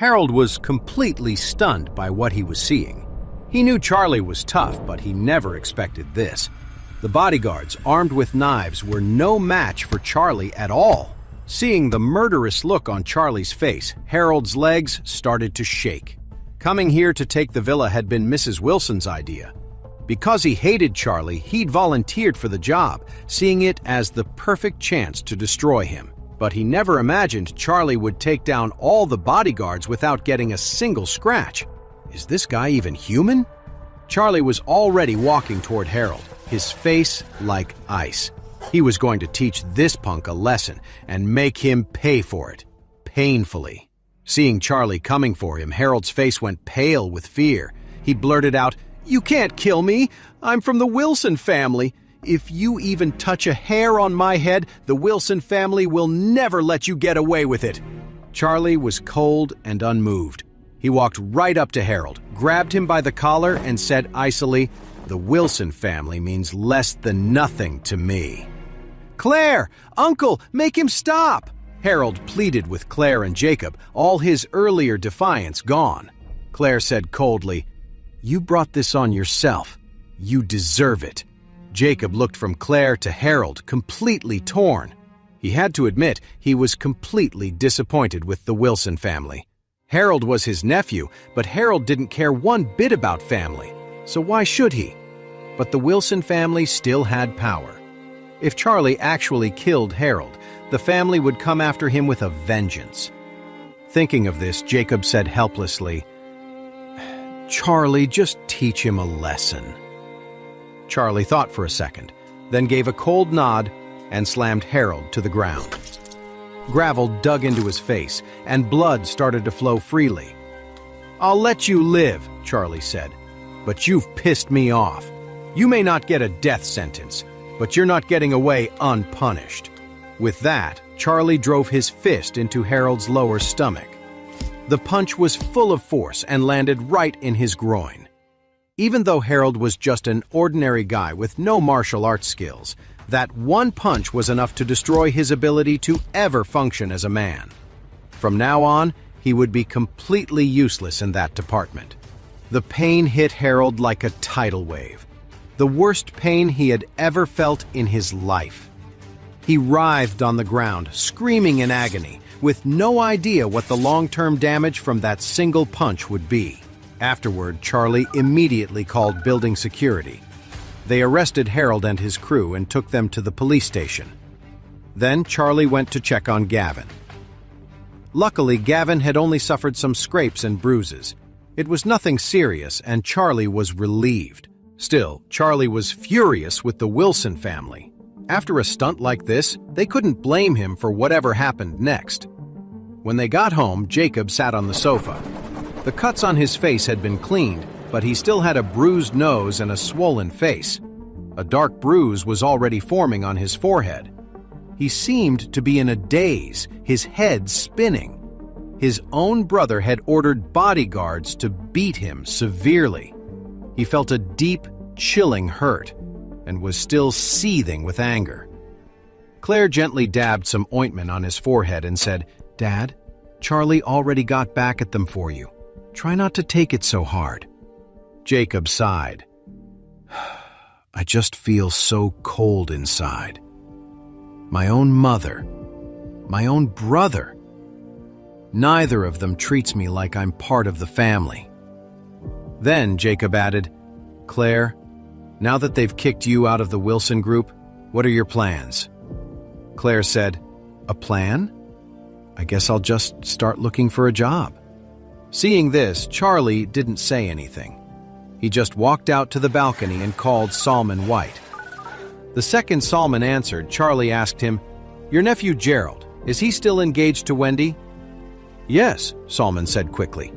Harold was completely stunned by what he was seeing. He knew Charlie was tough, but he never expected this. The bodyguards, armed with knives, were no match for Charlie at all. Seeing the murderous look on Charlie's face, Harold's legs started to shake. Coming here to take the villa had been Mrs. Wilson's idea. Because he hated Charlie, he'd volunteered for the job, seeing it as the perfect chance to destroy him. But he never imagined Charlie would take down all the bodyguards without getting a single scratch. Is this guy even human? Charlie was already walking toward Harold, his face like ice. He was going to teach this punk a lesson and make him pay for it, painfully. Seeing Charlie coming for him, Harold's face went pale with fear. He blurted out, "You can't kill me! I'm from the Wilson family. If you even touch a hair on my head, the Wilson family will never let you get away with it." Charlie was cold and unmoved. He walked right up to Harold, grabbed him by the collar, and said icily, "The Wilson family means less than nothing to me." "Claire! Uncle, make him stop!" Harold pleaded with Claire and Jacob, all his earlier defiance gone. Claire said coldly, "You brought this on yourself. You deserve it." Jacob looked from Claire to Harold, completely torn. He had to admit he was completely disappointed with the Wilson family. Harold was his nephew, but Harold didn't care one bit about family, so why should he? But the Wilson family still had power. If Charlie actually killed Harold, the family would come after him with a vengeance. Thinking of this, Jacob said helplessly, "Charlie, just teach him a lesson." Charlie thought for a second, then gave a cold nod and slammed Harold to the ground. Gravel dug into his face, and blood started to flow freely. "I'll let you live," Charlie said, "but you've pissed me off. You may not get a death sentence, but you're not getting away unpunished." With that, Charlie drove his fist into Harold's lower stomach. The punch was full of force and landed right in his groin. Even though Harold was just an ordinary guy with no martial arts skills, that one punch was enough to destroy his ability to ever function as a man. From now on, he would be completely useless in that department. The pain hit Harold like a tidal wave, the worst pain he had ever felt in his life. He writhed on the ground, screaming in agony, with no idea what the long-term damage from that single punch would be. Afterward, Charlie immediately called building security. They arrested Harold and his crew and took them to the police station. Then Charlie went to check on Gavin. Luckily, Gavin had only suffered some scrapes and bruises. It was nothing serious, and Charlie was relieved. Still, Charlie was furious with the Wilson family. After a stunt like this, they couldn't blame him for whatever happened next. When they got home, Jacob sat on the sofa. The cuts on his face had been cleaned, but he still had a bruised nose and a swollen face. A dark bruise was already forming on his forehead. He seemed to be in a daze, his head spinning. His own brother had ordered bodyguards to beat him severely. He felt a deep, chilling hurt and was still seething with anger. Claire gently dabbed some ointment on his forehead and said, "Dad, Charlie already got back at them for you. Try not to take it so hard." Jacob sighed. "I just feel so cold inside. My own mother, my own brother. Neither of them treats me like I'm part of the family." Then Jacob added, "Claire, now that they've kicked you out of the Wilson Group, what are your plans?" Claire said, "A plan? I guess I'll just start looking for a job." Seeing this, Charlie didn't say anything. He just walked out to the balcony and called Salman White. The second Salman answered, Charlie asked him, "Your nephew Gerald, is he still engaged to Wendy?" "Yes," Salman said quickly.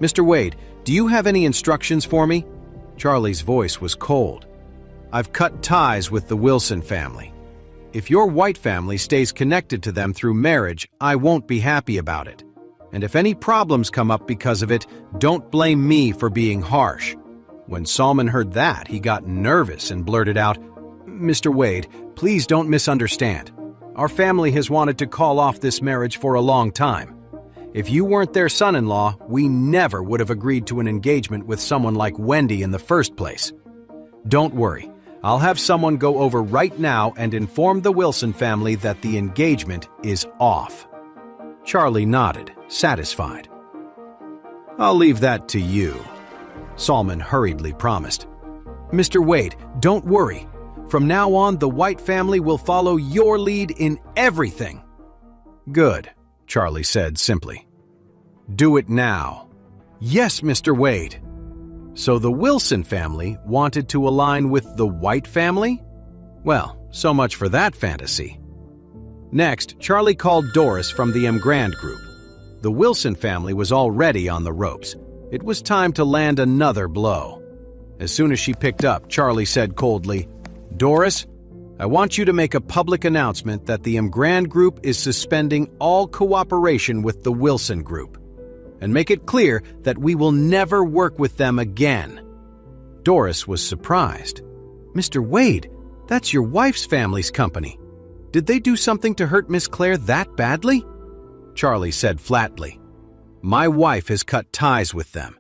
"Mr. Wade, do you have any instructions for me?" Charlie's voice was cold. "I've cut ties with the Wilson family. If your White family stays connected to them through marriage, I won't be happy about it. And if any problems come up because of it, don't blame me for being harsh." When Salman heard that, he got nervous and blurted out, "Mr. Wade, please don't misunderstand. Our family has wanted to call off this marriage for a long time. If you weren't their son-in-law, we never would have agreed to an engagement with someone like Wendy in the first place. Don't worry, I'll have someone go over right now and inform the Wilson family that the engagement is off." Charlie nodded, satisfied. "I'll leave that to you," Salman hurriedly promised. "Mr. Wade, don't worry. From now on, the White family will follow your lead in everything." "Good," Charlie said simply. "Do it now." "Yes, Mr. Wade." So the Wilson family wanted to align with the White family? Well, so much for that fantasy. Next, Charlie called Doris from the Emgrand Group. The Wilson family was already on the ropes. It was time to land another blow. As soon as she picked up, Charlie said coldly, "Doris, I want you to make a public announcement that the Emgrand Group is suspending all cooperation with the Wilson Group, and make it clear that we will never work with them again." Doris was surprised. "Mr. Wade, that's your wife's family's company. Did they do something to hurt Miss Claire that badly?" Charlie said flatly, "My wife has cut ties with them.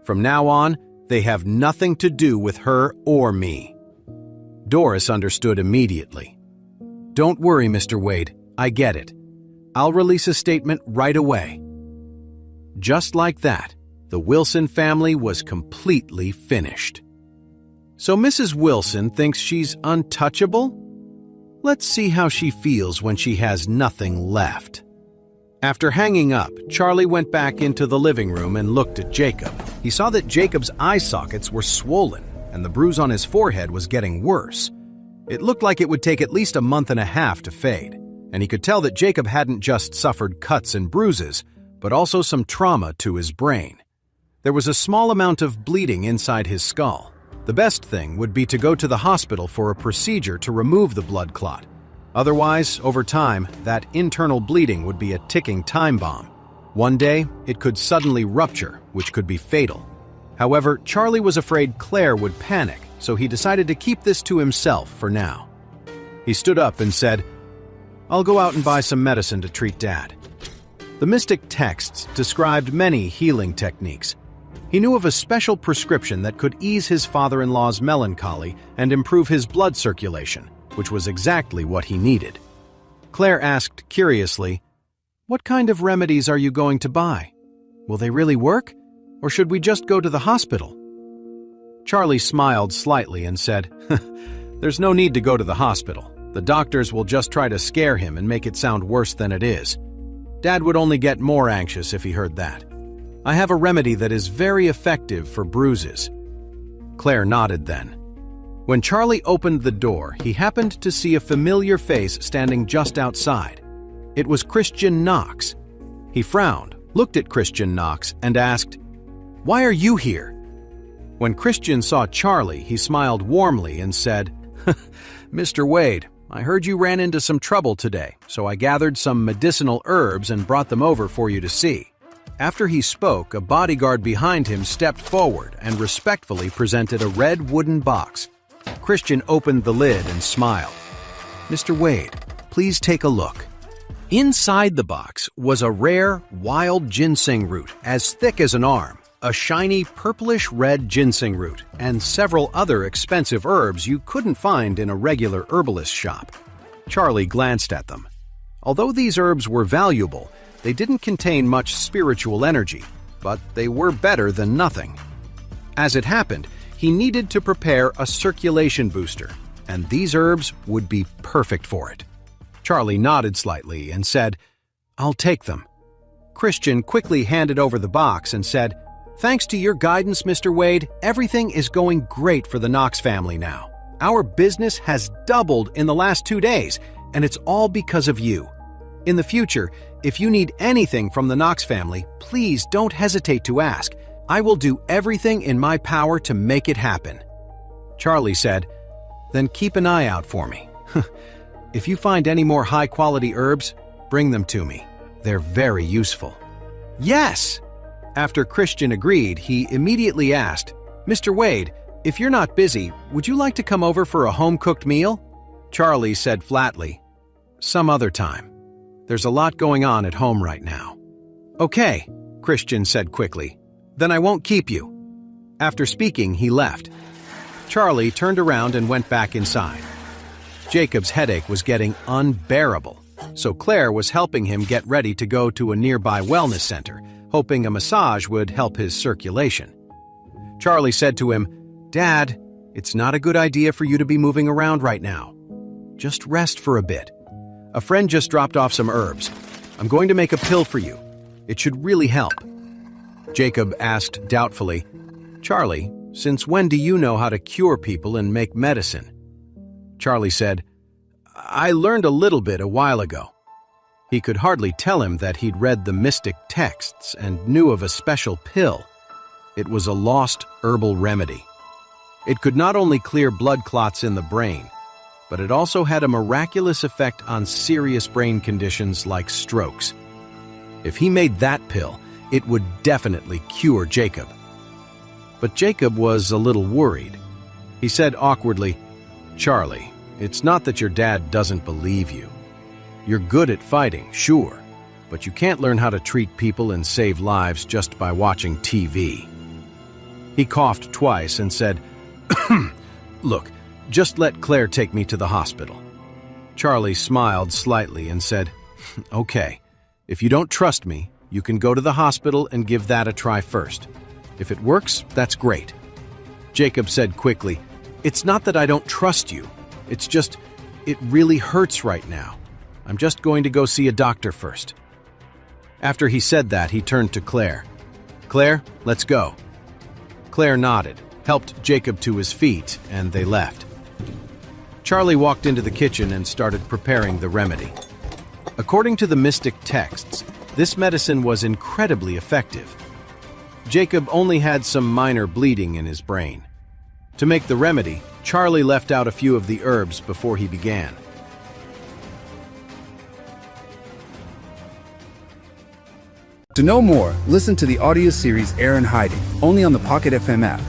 From now on, they have nothing to do with her or me." Doris understood immediately. "Don't worry, Mr. Wade, I get it. I'll release a statement right away." Just like that, the Wilson family was completely finished. So Mrs. Wilson thinks she's untouchable? Let's see how she feels when she has nothing left. After hanging up, Charlie went back into the living room and looked at Jacob. He saw that Jacob's eye sockets were swollen, and the bruise on his forehead was getting worse. It looked like it would take at least a month and a half to fade, and he could tell that Jacob hadn't just suffered cuts and bruises, but also some trauma to his brain. There was a small amount of bleeding inside his skull. The best thing would be to go to the hospital for a procedure to remove the blood clot. Otherwise, over time, that internal bleeding would be a ticking time bomb. One day, it could suddenly rupture, which could be fatal. However, Charlie was afraid Claire would panic, so he decided to keep this to himself for now. He stood up and said, "I'll go out and buy some medicine to treat Dad." The mystic texts described many healing techniques. He knew of a special prescription that could ease his father-in-law's melancholy and improve his blood circulation, which was exactly what he needed. Claire asked curiously, "What kind of remedies are you going to buy? Will they really work? Or should we just go to the hospital?" Charlie smiled slightly and said, "There's no need to go to the hospital. The doctors will just try to scare him and make it sound worse than it is. Dad would only get more anxious if he heard that. I have a remedy that is very effective for bruises." Claire nodded then. When Charlie opened the door, he happened to see a familiar face standing just outside. It was Christian Knox. He frowned, looked at Christian Knox, and asked, "Why are you here?" When Christian saw Charlie, he smiled warmly and said, "Mr. Wade, I heard you ran into some trouble today, so I gathered some medicinal herbs and brought them over for you to see." After he spoke, a bodyguard behind him stepped forward and respectfully presented a red wooden box. Christian opened the lid and smiled. "Mr. Wade, please take a look." Inside the box was a rare, wild ginseng root as thick as an arm, a shiny purplish-red ginseng root, and several other expensive herbs you couldn't find in a regular herbalist shop. Charlie glanced at them. Although these herbs were valuable, they didn't contain much spiritual energy, but they were better than nothing. As it happened, he needed to prepare a circulation booster, and these herbs would be perfect for it. Charlie nodded slightly and said, "I'll take them." Christian quickly handed over the box and said, "Thanks to your guidance, Mr. Wade, everything is going great for the Knox family now. Our business has doubled in the last 2 days, and it's all because of you. In the future, if you need anything from the Knox family, please don't hesitate to ask. I will do everything in my power to make it happen." Charlie said, "Then keep an eye out for me. If you find any more high-quality herbs, bring them to me. They're very useful." "Yes!" After Christian agreed, he immediately asked, "Mr. Wade, if you're not busy, would you like to come over for a home-cooked meal?" Charlie said flatly, "Some other time. There's a lot going on at home right now." "Okay," Christian said quickly. "Then I won't keep you." After speaking, he left. Charlie turned around and went back inside. Jacob's headache was getting unbearable, so Claire was helping him get ready to go to a nearby wellness center, hoping a massage would help his circulation. Charlie said to him, "Dad, it's not a good idea for you to be moving around right now. Just rest for a bit. A friend just dropped off some herbs. I'm going to make a pill for you. It should really help." Jacob asked doubtfully, "Charlie, since when do you know how to cure people and make medicine?" Charlie said, "I learned a little bit a while ago." He could hardly tell him that he'd read the mystic texts and knew of a special pill. It was a lost herbal remedy. It could not only clear blood clots in the brain, but it also had a miraculous effect on serious brain conditions like strokes. If he made that pill, it would definitely cure Jacob. But Jacob was a little worried. He said awkwardly, "Charlie, it's not that your dad doesn't believe you. You're good at fighting, sure, but you can't learn how to treat people and save lives just by watching TV." He coughed twice and said, "Look, just let Claire take me to the hospital." Charlie smiled slightly and said, "Okay, if you don't trust me, you can go to the hospital and give that a try first. If it works, that's great." Jacob said quickly, "It's not that I don't trust you. It's just, it really hurts right now. I'm just going to go see a doctor first." After he said that, he turned to Claire. "Claire, let's go." Claire nodded, helped Jacob to his feet, and they left. Charlie walked into the kitchen and started preparing the remedy. According to the mystic texts, this medicine was incredibly effective. Jacob only had some minor bleeding in his brain. To make the remedy, Charlie left out a few of the herbs before he began. To know more, listen to the audio series Heir in Hiding, only on the Pocket FM app.